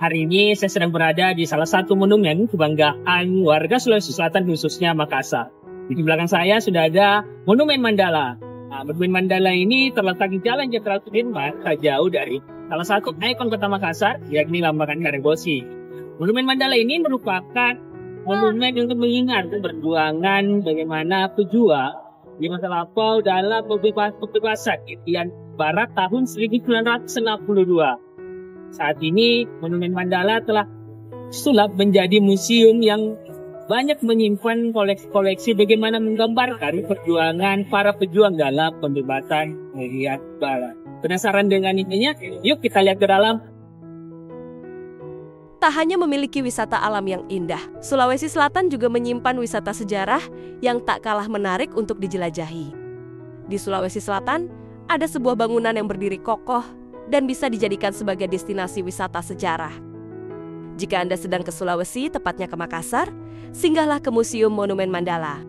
Hari ini saya sedang berada di salah satu monumen kebanggaan warga Sulawesi Selatan, khususnya Makassar. Di belakang saya sudah ada Monumen Mandala. Nah, Monumen Mandala ini terletak di Jalan Jenderal Sudirman, tak jauh dari salah satu ikon kota Makassar, yakni Lambangan Karebosi. Monumen Mandala ini merupakan monumen untuk mengingat perjuangan bagaimana pejuang di masa lampau dalam pembebasan Irian Barat tahun 1962. Saat ini Monumen Mandala telah sulap menjadi museum yang banyak menyimpan koleksi bagaimana menggambarkan perjuangan para pejuang dalam pembebasan Irian Barat. Penasaran dengan ininya? Yuk kita lihat ke dalam. Tak hanya memiliki wisata alam yang indah, Sulawesi Selatan juga menyimpan wisata sejarah yang tak kalah menarik untuk dijelajahi. Di Sulawesi Selatan, ada sebuah bangunan yang berdiri kokoh dan bisa dijadikan sebagai destinasi wisata sejarah. Jika Anda sedang ke Sulawesi, tepatnya ke Makassar, singgahlah ke Museum Monumen Mandala.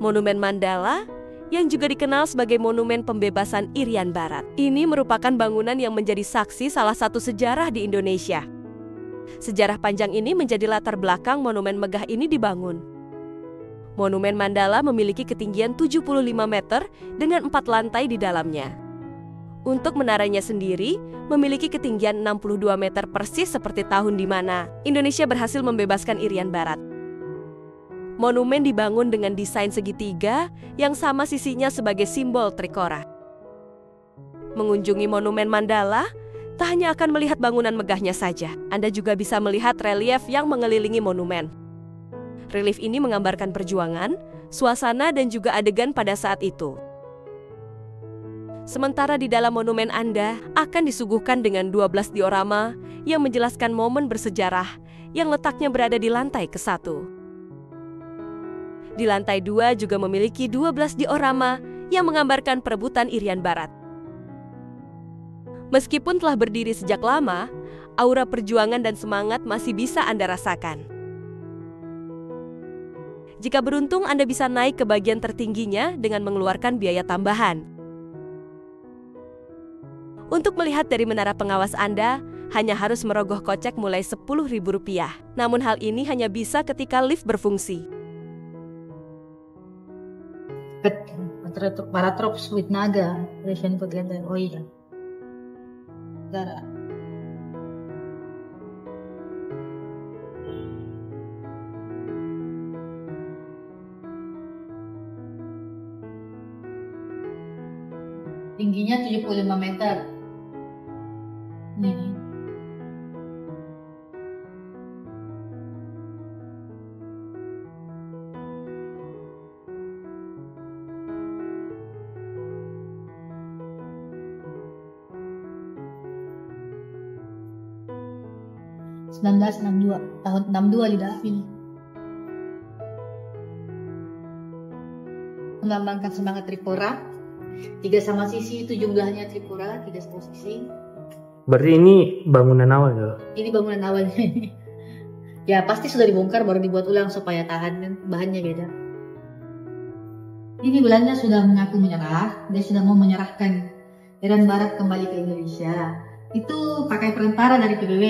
Monumen Mandala yang juga dikenal sebagai Monumen Pembebasan Irian Barat. Ini merupakan bangunan yang menjadi saksi salah satu sejarah di Indonesia. Sejarah panjang ini menjadi latar belakang monumen megah ini dibangun. Monumen Mandala memiliki ketinggian 75 meter dengan 4 lantai di dalamnya. Untuk menaranya sendiri, memiliki ketinggian 62 meter persis seperti tahun di mana Indonesia berhasil membebaskan Irian Barat. Monumen dibangun dengan desain segitiga yang sama sisinya sebagai simbol trikora. Mengunjungi Monumen Mandala, tak hanya akan melihat bangunan megahnya saja, Anda juga bisa melihat relief yang mengelilingi monumen. Relief ini menggambarkan perjuangan, suasana dan juga adegan pada saat itu. Sementara di dalam monumen Anda akan disuguhkan dengan 12 diorama yang menjelaskan momen bersejarah yang letaknya berada di lantai ke-1. Di lantai 2 juga memiliki 12 diorama yang menggambarkan perebutan Irian Barat. Meskipun telah berdiri sejak lama, aura perjuangan dan semangat masih bisa Anda rasakan. Jika beruntung, Anda bisa naik ke bagian tertingginya dengan mengeluarkan biaya tambahan. Untuk melihat dari menara pengawas Anda, hanya harus merogoh kocek mulai Rp10.000. Namun hal ini hanya bisa ketika lift berfungsi. Paratrops with Naga, Russian propaganda. Oh iya. Darah. Tingginya 75 meter. Ini. Tahun 62 didapi. Melambangkan semangat trikora. 3 sama sisi itu jumlahnya trikora, 3 sama sisi. Berarti ini bangunan awal ya? Ini bangunan awalnya. Ya pasti sudah dibongkar baru dibuat ulang supaya tahan, kan bahannya beda. Ini Belanda sudah mengaku menyerah, dia sudah mau menyerahkan Irian Barat kembali ke Indonesia. Itu pakai perantara dari PBB.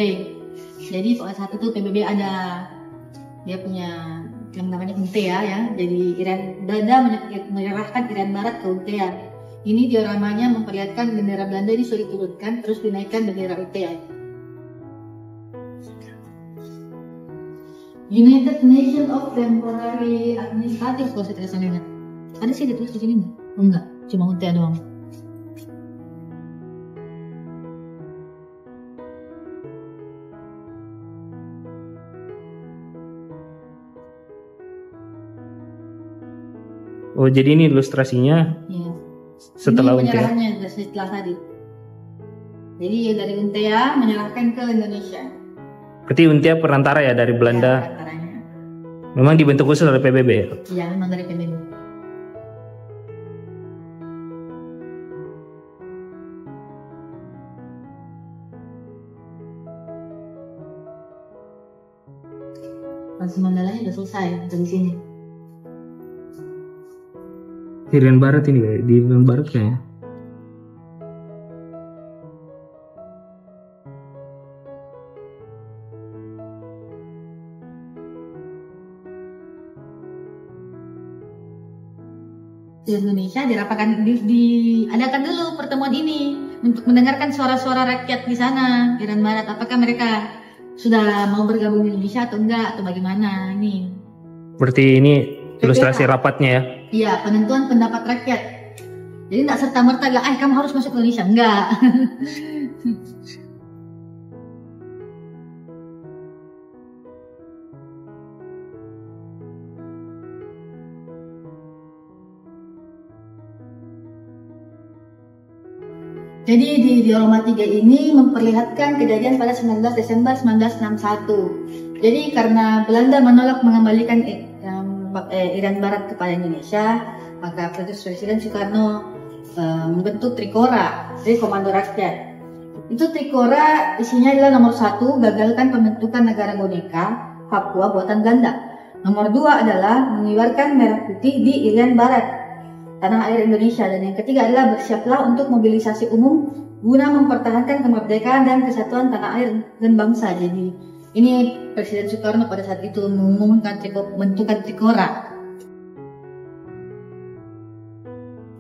Jadi pada saat itu PBB ada dia punya yang namanya UNTEA ya. Jadi Belanda menyerahkan Irian Barat ke UNTEA. Ini dioramanya memperlihatkan bendera Belanda ini sudah diturunkan terus dinaikkan bendera UNTEA. United Nations of Temporary Administrative kalau saya tidak salah ingat. Ada sih ditulis di sini enggak? Enggak, cuma UNTEA doang. Oh, jadi ini ilustrasinya Ya. setelah ini UNTEA. penyerahannya setelah tadi. Jadi dari UNTEA menyerahkan ke Indonesia. Berarti UNTEA perantara ya dari Belanda. Ya, perantaranya. Memang dibentuk khusus oleh PBB. Iya, memang dari PBB. Masih Mandalanya udah selesai dari sini. Irian Barat ini ya, di Irian Barat kayaknya. Indonesia dirapatkan, diadakan dulu pertemuan ini untuk mendengarkan suara-suara rakyat di sana Irian Barat. Apakah mereka sudah mau bergabung di Indonesia atau enggak, atau bagaimana ini? Berarti ini ilustrasi rapatnya ya? Iya, penentuan pendapat rakyat. Jadi tidak serta-merta kamu harus masuk ke Indonesia, enggak. Jadi di diorama 3 ini memperlihatkan kejadian pada 19 Desember 1961. Jadi karena Belanda menolak mengembalikan Irian Barat kepada Indonesia, maka Presiden Soekarno membentuk Trikora, jadi Komando Rakyat. Itu Trikora isinya adalah nomor 1, gagalkan pembentukan negara boneka Papua buatan Belanda. Nomor 2 adalah mengibarkan merah putih di Irian Barat, tanah air Indonesia. Dan yang ketiga adalah bersiaplah untuk mobilisasi umum guna mempertahankan kemerdekaan dan kesatuan tanah air dan bangsa. Jadi ini Presiden Soekarno pada saat itu mengumumkan pembentukan Trikora.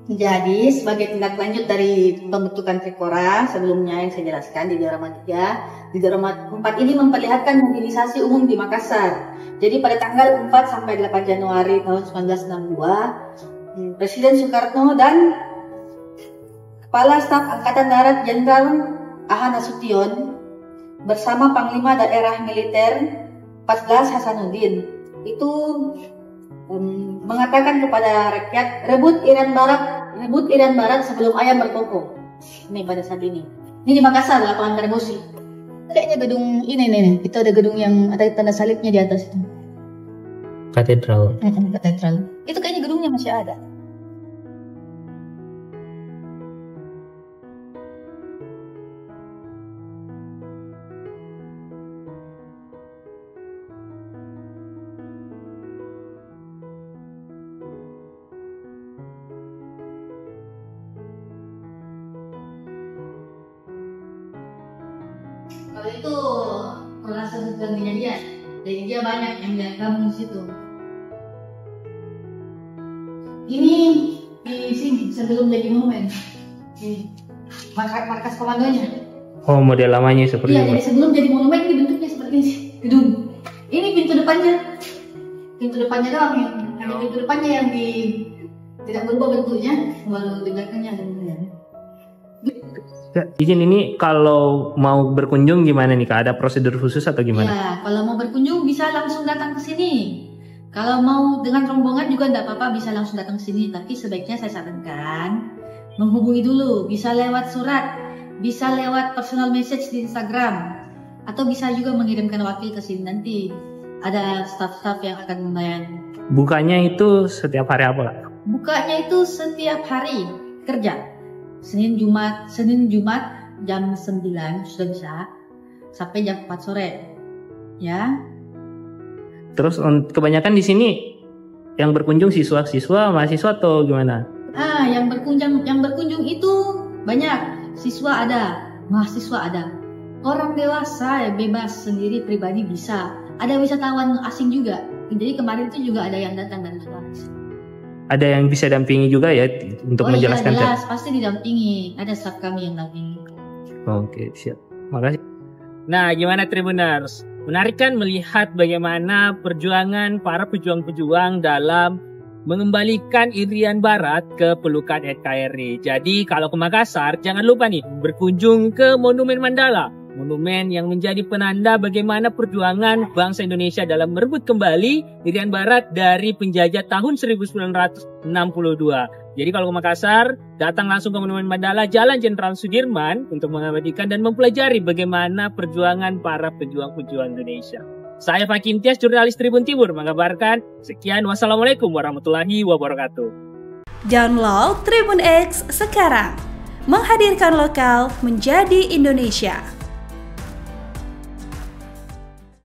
Jadi sebagai tindak lanjut dari pembentukan Trikora sebelumnya yang saya jelaskan di diorama 3, di diorama 4 ini memperlihatkan mobilisasi umum di Makassar. Jadi pada tanggal 4 sampai 8 Januari tahun 1962, Presiden Soekarno dan Kepala Staf Angkatan Darat Jenderal A.H. Nasution bersama Panglima Daerah Militer 14 Hasanuddin itu mengatakan kepada rakyat, rebut Irian Barat sebelum ayam berkokok. Ini pada saat ini. Ini di Makassar, lapangan Karebosi. Kayaknya gedung ini nih, itu ada gedung yang ada tanda salibnya di atas itu. Katedral. Katedral. Itu kayaknya gedungnya masih ada. Kalau itu proses dan kejadian, jadi dia banyak yang gabung di situ. Ini di sini sebelum jadi monumen, ini markas komandonya. Oh, model lamanya seperti iya, ini. jadi sebelum jadi monumen ini bentuknya seperti ini, gedung. Ini pintu depannya doang yang pintu depannya yang tidak berubah bentuknya, baru di belakangnya ada. Izin, ini kalau mau berkunjung gimana nih Kak? Ada prosedur khusus atau gimana? Ya, kalau mau berkunjung bisa langsung datang ke sini. Kalau mau dengan rombongan juga tidak apa-apa, bisa langsung datang ke sini. Tapi sebaiknya saya sarankan menghubungi dulu. Bisa lewat surat, bisa lewat personal message di Instagram, atau bisa juga mengirimkan wakil ke sini nanti. Ada staff-staff yang akan melayani. Bukanya itu setiap hari apa Kak? Bukanya itu setiap hari kerja. Senin Jumat jam 9 sudah bisa sampai jam 4 sore. Ya. Terus kebanyakan di sini yang berkunjung siswa-siswa, mahasiswa atau gimana? Yang berkunjung itu banyak. Siswa ada, mahasiswa ada. Orang dewasa ya bebas sendiri pribadi bisa. Ada wisatawan asing juga. Jadi kemarin itu juga ada yang datang dari luar. Ada yang bisa dampingi juga ya untuk menjelaskan? Iya, jelas, pasti didampingi. Ada staf kami yang dampingi. Oke, siap. Makasih. Nah, gimana Tribuners? Menarik kan melihat bagaimana perjuangan para pejuang-pejuang dalam mengembalikan Irian Barat ke pelukan NKRI. Jadi kalau ke Makassar, jangan lupa nih berkunjung ke Monumen Mandala. Monumen yang menjadi penanda bagaimana perjuangan bangsa Indonesia dalam merebut kembali Irian Barat dari penjajah tahun 1962. Jadi kalau ke Makassar, datang langsung ke Monumen Mandala, Jalan Jenderal Sudirman untuk mengabadikan dan mempelajari bagaimana perjuangan para pejuang-pejuang Indonesia. Saya Fakin Tias, jurnalis Tribun Timur, mengabarkan. Sekian, wassalamualaikum warahmatullahi wabarakatuh. Download Tribun X sekarang. Menghadirkan lokal menjadi Indonesia.